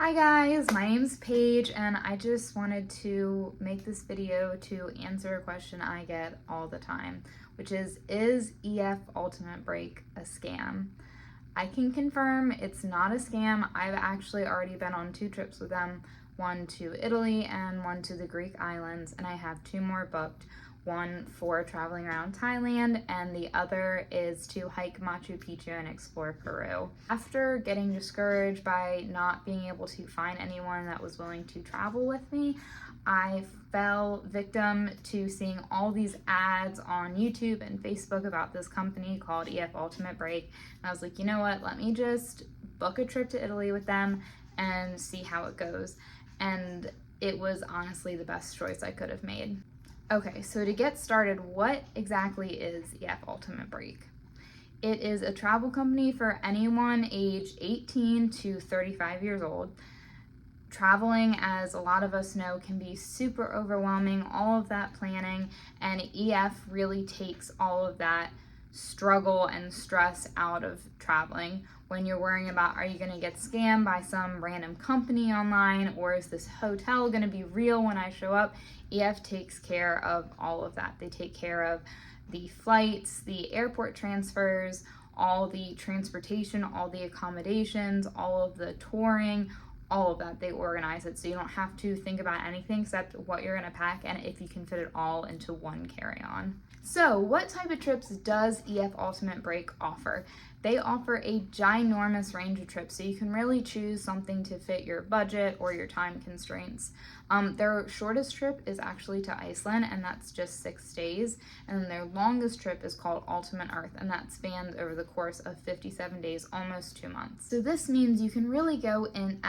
Hi guys, my name's Paige and I just wanted to make this video to answer a question I get all the time, which is EF Ultimate Break a scam? I can confirm it's not a scam. I've actually already been on 2 trips with them, one to Italy and one to the Greek islands, and I have 2 more booked. One for traveling around Thailand and the other is to hike Machu Picchu and explore Peru. After getting discouraged by not being able to find anyone that was willing to travel with me, I fell victim to seeing all these ads on YouTube and Facebook about this company called EF Ultimate Break. And I was like, you know what, let me just book a trip to Italy with them and see how it goes. And it was honestly the best choice I could have made. Okay, so to get started, what exactly is EF Ultimate Break? It is a travel company for anyone aged 18 to 35 years old. Traveling, as a lot of us know, can be super overwhelming, all of that planning, and EF really takes all of that struggle and stress out of traveling. When you're worrying about, are you going to get scammed by some random company online, or is this hotel going to be real when I show up? EF takes care of all of that. They take care of the flights, the airport transfers, all the transportation, all the accommodations, all of the touring, all of that. They organize it so you don't have to think about anything except what you're going to pack and if you can fit it all into one carry-on. So what type of trips does EF Ultimate Break offer? They offer a ginormous range of trips, so you can really choose something to fit your budget or your time constraints. Their shortest trip is actually to Iceland, and that's just 6 days. And then their longest trip is called Ultimate Earth, and that spans over the course of 57 days, almost 2 months. So this means you can really go in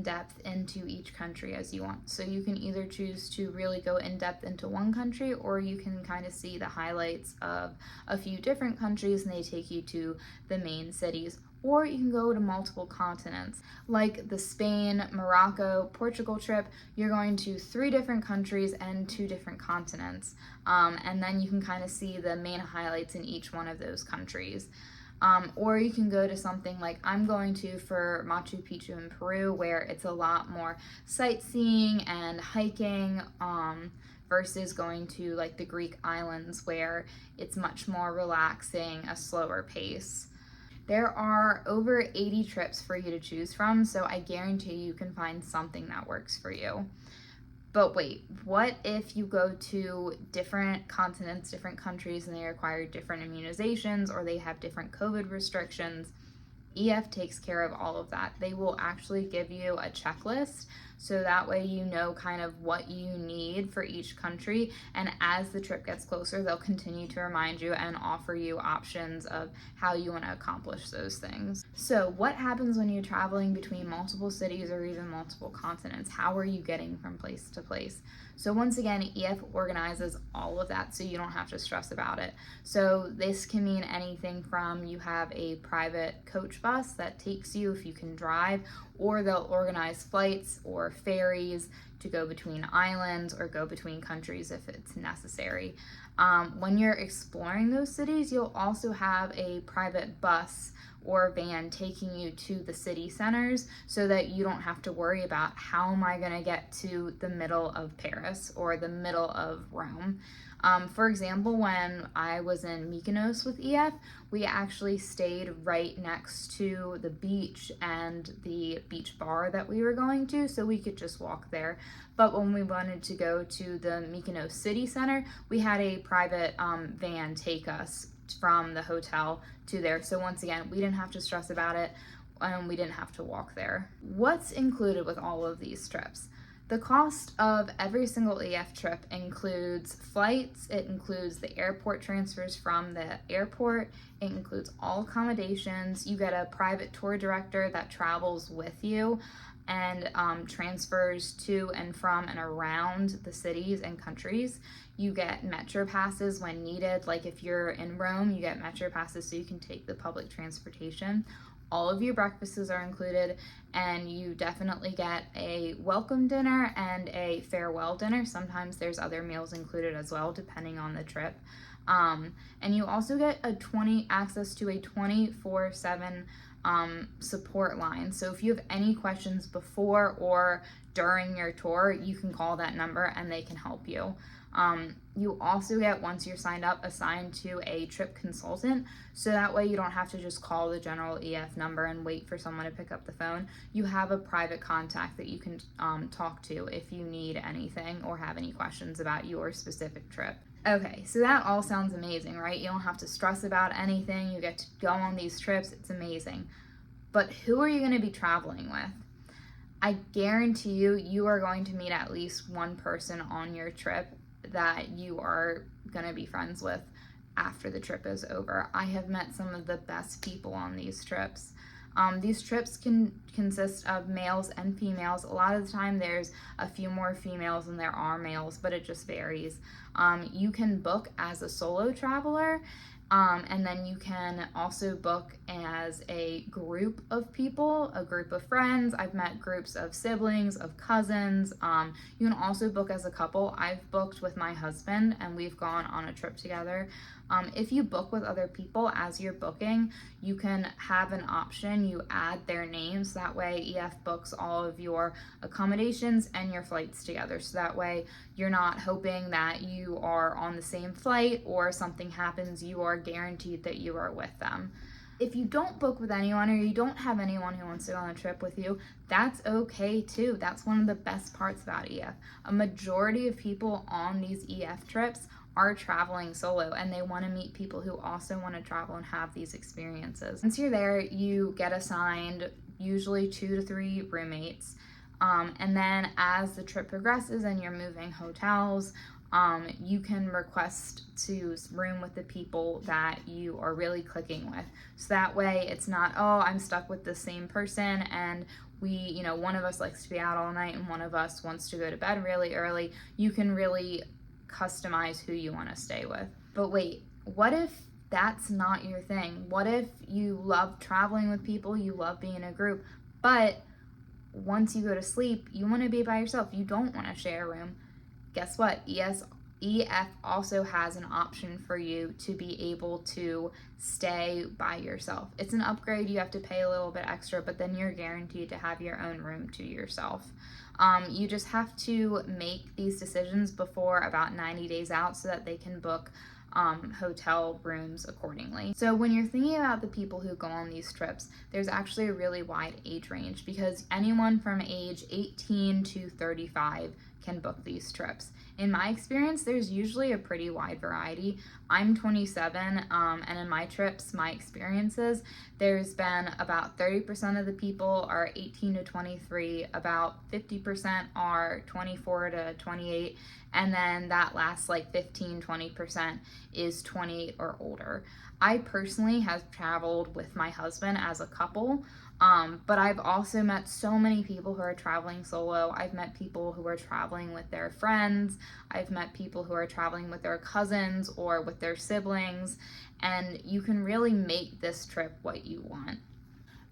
depth into each country as you want. So you can either choose to really go in depth into one country, or you can kind of see the highlights of a few different countries and they take you to the main cities. Or you can go to multiple continents, like the Spain, Morocco, Portugal trip. You're going to 3 different countries and 2 different continents. And then you can kind of see the main highlights in each one of those countries. Or you can go to something like I'm going to for Machu Picchu in Peru, where it's a lot more sightseeing and hiking, versus going to like the Greek islands where it's much more relaxing, a slower pace. There are over 80 trips for you to choose from, so I guarantee you can find something that works for you. But wait, what if you go to different continents, different countries, and they require different immunizations or they have different COVID restrictions? EF takes care of all of that. They will actually give you a checklist so that way you know kind of what you need for each country, and as the trip gets closer they'll continue to remind you and offer you options of how you want to accomplish those things. So what happens when you're traveling between multiple cities or even multiple continents? How are you getting from place to place? So once again, EF organizes all of that so you don't have to stress about it. So this can mean anything from you have a private coach bus that takes you if you can drive, or they'll organize flights or ferries to go between islands or go between countries if it's necessary. When you're exploring those cities, you'll also have a private bus or van taking you to the city centers so that you don't have to worry about how am I going to get to the middle of Paris or the middle of Rome. For example, when I was in Mykonos with EF, we actually stayed right next to the beach and the beach bar that we were going to, so we could just walk there. But when we wanted to go to the Mykonos city center, we had a private van take us from the hotel to there. So once again, we didn't have to stress about it and we didn't have to walk there. What's included with all of these trips? The cost of every single EF trip includes flights, it includes the airport transfers from the airport, it includes all accommodations, you get a private tour director that travels with you and transfers to and from and around the cities and countries. You get metro passes when needed, like if you're in Rome, you get metro passes so you can take the public transportation. All of your breakfasts are included, and you definitely get a welcome dinner and a farewell dinner. Sometimes there's other meals included as well, depending on the trip. And you also get access to a 24/7 support line. So if you have any questions before or during your tour, you can call that number and they can help you. You also get, once you're signed up, assigned to a trip consultant, so that way you don't have to just call the general EF number and wait for someone to pick up the phone. You have a private contact that you can talk to if you need anything or have any questions about your specific trip. Okay, so that all sounds amazing, right? You don't have to stress about anything. You get to go on these trips. It's amazing. But who are you going to be traveling with? I guarantee you, you are going to meet at least one person on your trip that you are going to be friends with after the trip is over. I have met some of the best people on these trips. These trips can consist of males and females. A lot of the time there's a few more females than there are males, but it just varies. You can book as a solo traveler, and then you can also book as a group of people, a group of friends. I've met groups of siblings, of cousins. You can also book as a couple. I've booked with my husband and we've gone on a trip together. If you book with other people as you're booking, you can have an option. You add their names. That way EF books all of your accommodations and your flights together. So that way you're not hoping that you are on the same flight or something happens. You are guaranteed that you are with them. If you don't book with anyone or you don't have anyone who wants to go on a trip with you, that's okay too. That's one of the best parts about EF. A majority of people on these EF trips are traveling solo and they want to meet people who also want to travel and have these experiences. Once you're there, you get assigned usually 2 to 3 roommates. And then as the trip progresses and you're moving hotels, you can request to room with the people that you are really clicking with. So that way it's not, oh, I'm stuck with the same person and we, one of us likes to be out all night and one of us wants to go to bed really early. You can really customize who you want to stay with. But wait, what if that's not your thing? What if you love traveling with people, you love being in a group, but once you go to sleep, you want to be by yourself, you don't want to share a room? Guess what? EF also has an option for you to be able to stay by yourself. It's an upgrade. You have to pay a little bit extra, but then you're guaranteed to have your own room to yourself. You just have to make these decisions before about 90 days out so that they can book hotel rooms accordingly. So when you're thinking about the people who go on these trips, there's actually a really wide age range because anyone from age 18 to 35 can book these trips. In my experience, there's usually a pretty wide variety. I'm 27, and in my trips, my experiences, there's been about 30% of the people are 18 to 23, about 50% are 24 to 28, and then that last like 15-20% is 28 or older. I personally have traveled with my husband as a couple, but I've also met so many people who are traveling solo. I've met people who are traveling with their friends. I've met people who are traveling with their cousins or with their siblings, and you can really make this trip what you want.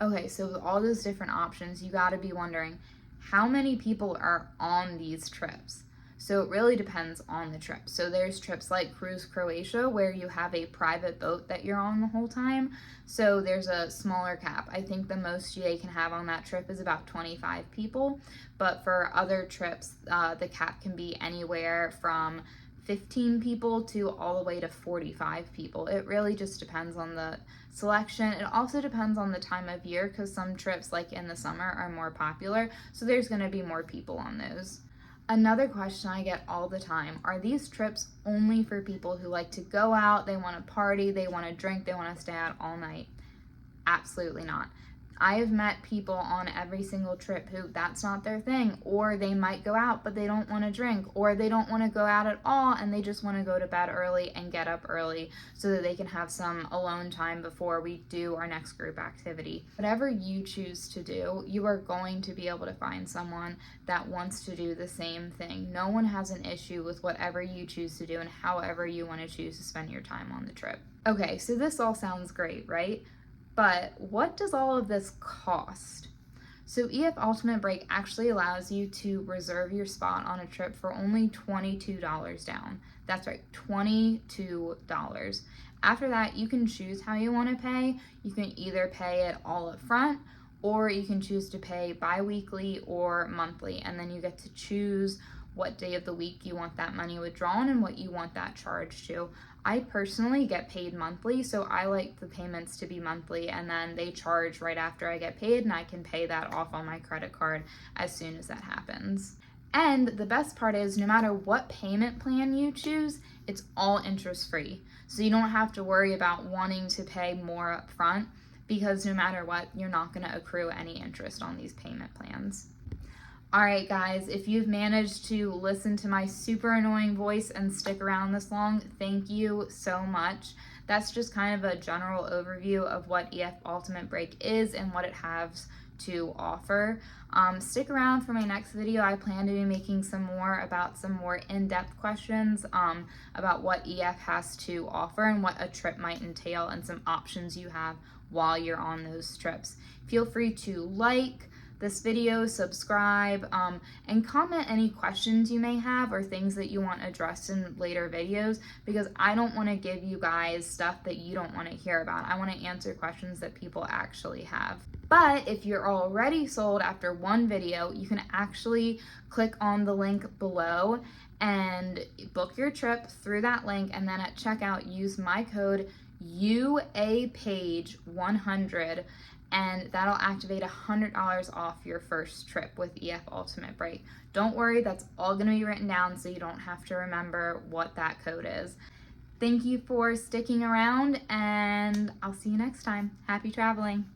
Okay, so with all those different options, you gotta be wondering, how many people are on these trips? So it really depends on the trip. So there's trips like Cruise Croatia where you have a private boat that you're on the whole time. So there's a smaller cap. I think the most they can have on that trip is about 25 people. But for other trips, the cap can be anywhere from 15 people to all the way to 45 people. It really just depends on the selection. It also depends on the time of year because some trips like in the summer are more popular. So there's going to be more people on those. Another question I get all the time, are these trips only for people who like to go out, they want to party, they want to drink, they want to stay out all night? Absolutely not. I have met people on every single trip who that's not their thing, or they might go out but they don't want to drink, or they don't want to go out at all and they just want to go to bed early and get up early so that they can have some alone time before we do our next group activity. Whatever you choose to do, you are going to be able to find someone that wants to do the same thing. No one has an issue with whatever you choose to do and however you want to choose to spend your time on the trip. Okay, so this all sounds great, right? But what does all of this cost? So EF Ultimate Break actually allows you to reserve your spot on a trip for only $22 down. That's right, $22. After that, you can choose how you want to pay. You can either pay it all up front, or you can choose to pay bi-weekly or monthly, and then you get to choose what day of the week you want that money withdrawn and what you want that charged to. I personally get paid monthly, so I like the payments to be monthly, and then they charge right after I get paid, and I can pay that off on my credit card as soon as that happens. And the best part is, no matter what payment plan you choose, it's all interest free. So you don't have to worry about wanting to pay more up front, because no matter what, you're not going to accrue any interest on these payment plans. All right, guys, if you've managed to listen to my super annoying voice and stick around this long, thank you so much. That's just kind of a general overview of what EF Ultimate Break is and what it has to offer. Stick around for my next video. I plan to be making some more in-depth questions about what EF has to offer and what a trip might entail and some options you have while you're on those trips. Feel free to like this video, subscribe, and comment any questions you may have or things that you want addressed in later videos, because I don't want to give you guys stuff that you don't want to hear about. I want to answer questions that people actually have. But if you're already sold after one video, you can actually click on the link below and book your trip through that link, and then at checkout use my code UAPAGE100, and that'll activate $100 off your first trip with EF Ultimate Break. Don't worry, that's all going to be written down so you don't have to remember what that code is. Thank you for sticking around, and I'll see you next time. Happy traveling.